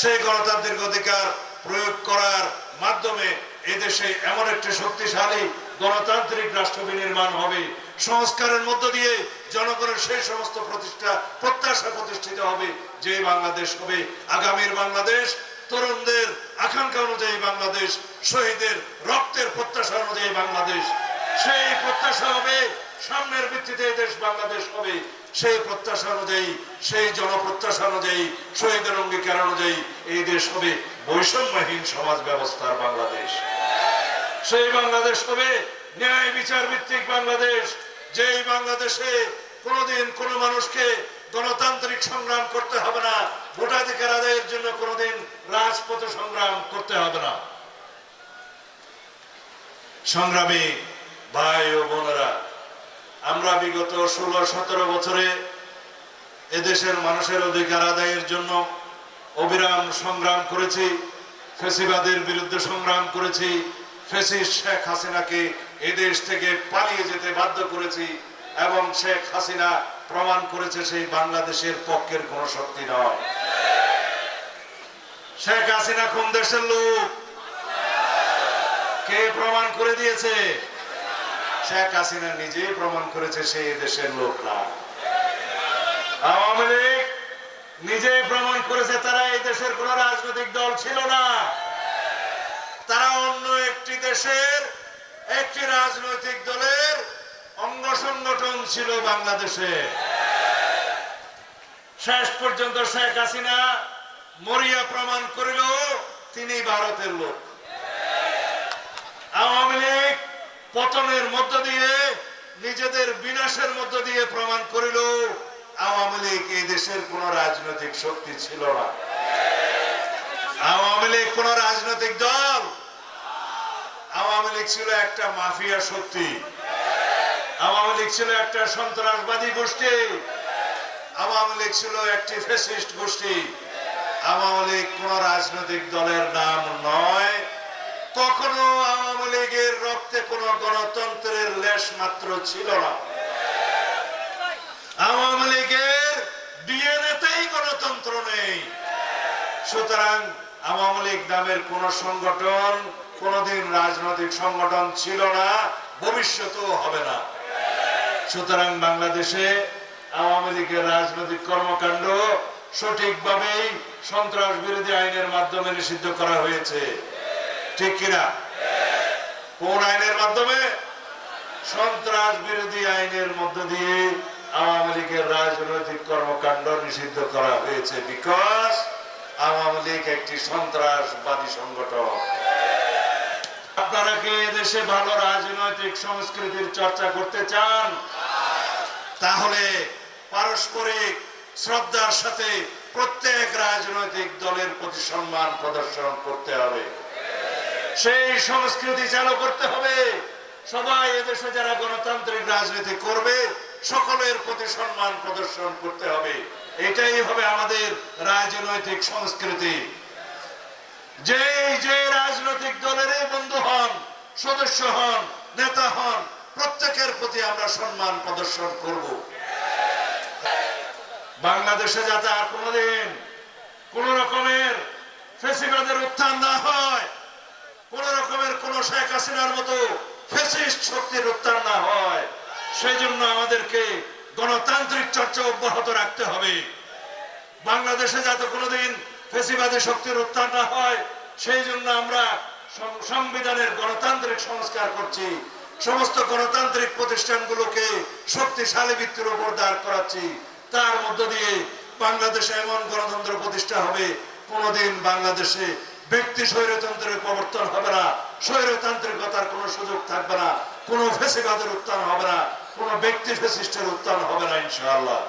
সেই গণতান্ত্রিক অধিকার প্রয়োগ করার মাধ্যমে এদেশে এমন একটি শক্তিশালী গণতান্ত্রিক রাষ্ট্র বিনির্মাণ হবে, সংস্কারের মধ্য দিয়ে জনগণের সেই সমস্ত প্রত্যাশা প্রতিষ্ঠিত হবে, যে বাংলাদেশ হবে আগামীর বাংলাদেশ, তরুণদের আকাঙ্ক্ষা অনুযায়ী বাংলাদেশ, শহীদের রক্তের প্রত্যাশা অনুযায়ী বাংলাদেশ। সেই প্রত্যাশা হবে সামনের ভিত্তিতে এই দেশ বাংলাদেশ হবে, সেই প্রত্যাশা অনুযায়ী, সেই জনপ্রত্যাশা অনুযায়ী, শহীদের অঙ্গীকার অনুযায়ী এই দেশ হবে বৈষম্যহীন সমাজ ব্যবস্থার বাংলাদেশ। সেই বাংলাদেশ হবে ন্যায় বিচার ভিত্তিক বাংলাদেশ, যেই বাংলাদেশে কোনোদিন কোনো মানুষকে গণতান্ত্রিক সংগ্রাম করতে হবে না, ভোটাধিকার আদায়ের জন্য কোনোদিন রাজপথে সংগ্রাম করতে হবে না। সংগ্রামী ভাই ও বোনেরা, আমরা বিগত 16-17 বছরে এদেশের মানুষের অধিকার আদায়ের জন্য অবিরাম সংগ্রাম করেছি, ফ্যাসিবাদের বিরুদ্ধে সংগ্রাম করেছি, ফ্যাসিস্ট শেখ হাসিনাকে এদেশ থেকে পালিয়ে যেতে বাধ্য করেছি, এবং শেখ হাসিনা প্রমাণ করেছে সেই বাংলাদেশের পক্ষের কোন শক্তি নয়। শেখ হাসিনা কোন দেশের লোক? কে প্রমাণ করে দিয়েছে? শেখ হাসিনা নিজেই প্রমাণ করেছে সেই দেশের লোক না। আওয়ামী লীগ নিজেই প্রমাণ করেছে তারা এই দেশের কোন রাজনৈতিক দল ছিল না, তারা অন্য একটি দেশের একটি রাজনৈতিক দলের অঙ্গ সংগঠন ছিল বাংলাদেশে। শেষ পর্যন্ত শেখ হাসিনা মরিয়া প্রমাণ করিল তিনি ভারতের লোক। আওয়ামী লীগ পতনের মধ্য দিয়ে, নিজেদের বিনাশের মধ্য দিয়ে প্রমাণ করিল আওয়ামী লীগ এই দেশের কোন রাজনৈতিক শক্তি ছিল না। আওয়ামী লীগ কোন রাজনৈতিক দল? আওয়ামী লীগ ছিল একটা মাফিয়া শক্তি, আওয়ামী লীগ ছিল একটা সন্ত্রাসবাদী গোষ্ঠী, আওয়ামী লীগ ছিল একটি ফ্যাসিস্ট গোষ্ঠী। আওয়ামী লীগ কোন রাজনৈতিক দলের নাম নয়। কখনো আওয়ামী লীগের রক্তে কোন গণতন্ত্রের লেশ মাত্র ছিল না। আওয়ামী লীগের ডিএনএতেই গণতন্ত্র নেই। সুতরাং আওয়ামী লীগ নামের কোন সংগঠন কোনদিন রাজনৈতিক সংগঠন ছিল না, ভবিষ্যতেও হবে না। সুতরাং বাংলাদেশে আওয়ামী লীগের রাজনৈতিক কর্মকাণ্ড সঠিকভাবেই সন্ত্রাস বিরোধী আইনের মাধ্যমে নিষিদ্ধ করা হয়েছে, ঠিক কিনা? কোন আইনের মাধ্যমে? সন্ত্রাস বিরোধী আইনের মধ্য দিয়ে আওয়ামী লীগের রাজনৈতিক কর্মকাণ্ড নিষিদ্ধ করা হয়েছে, বিকজ আওয়ামী লীগ একটি সন্ত্রাসবাদী সংগঠন। আপনারা কি দেশে ভালো রাজনৈতিক সংস্কৃতির চর্চা করতে চান? তাহলে পারস্পরিক শ্রদ্ধার সাথে প্রত্যেক রাজনৈতিক দলের প্রতি সম্মান প্রদর্শন করতে হবে, সেই সংস্কৃতি চালু করতে হবে। সবাই এদেশে যারা গণতান্ত্রিক রাজনীতি করবে সকলের প্রতি সম্মান প্রদর্শন করতে হবে। এটাই হবে আমাদের রাজনৈতিক সংস্কৃতি। যে রাজনৈতিক দলেরই বন্ধু হন, সদস্য হন, নেতা হন, প্রত্যেকের প্রতি আমরা সম্মান প্রদর্শন করব। বাংলাদেশে যাতে আর কোনদিন কোন রকমের ফ্যাসিবাদের উত্থান না হয়, কোন রকমের কোন শেখ হাসিনার মতো ফ্যাসিস্ট শক্তির উত্থান না হয়, সেই জন্য আমাদেরকে গণতান্ত্রিক চর্চা অব্যাহত রাখতে হবে। বাংলাদেশে যাতে কোনোদিন ফ্যাসিবাদী শক্তির উত্থান না হয়, সেই জন্য আমরা সংবিধানের গণতান্ত্রিক সংস্কার করছি, সমস্ত গণতান্ত্রিক প্রতিষ্ঠানগুলোকে শক্তিশালী ভিত্তির উপর দাঁড় করাচ্ছি। তার মধ্য দিয়ে বাংলাদেশে এমন গণতন্ত্র প্রতিষ্ঠা হবে, কোনোদিন বাংলাদেশে ব্যক্তি স্বৈরতন্ত্রের প্রবর্তন হবে না, স্বৈরতান্ত্রিকতার কোনো সুযোগ থাকবে না, কোনো ফ্যাসিবাদের উত্থান হবে না, কোনো ব্যক্তি ফ্যাসিস্টের উত্থান হবে না ইনশাআল্লাহ।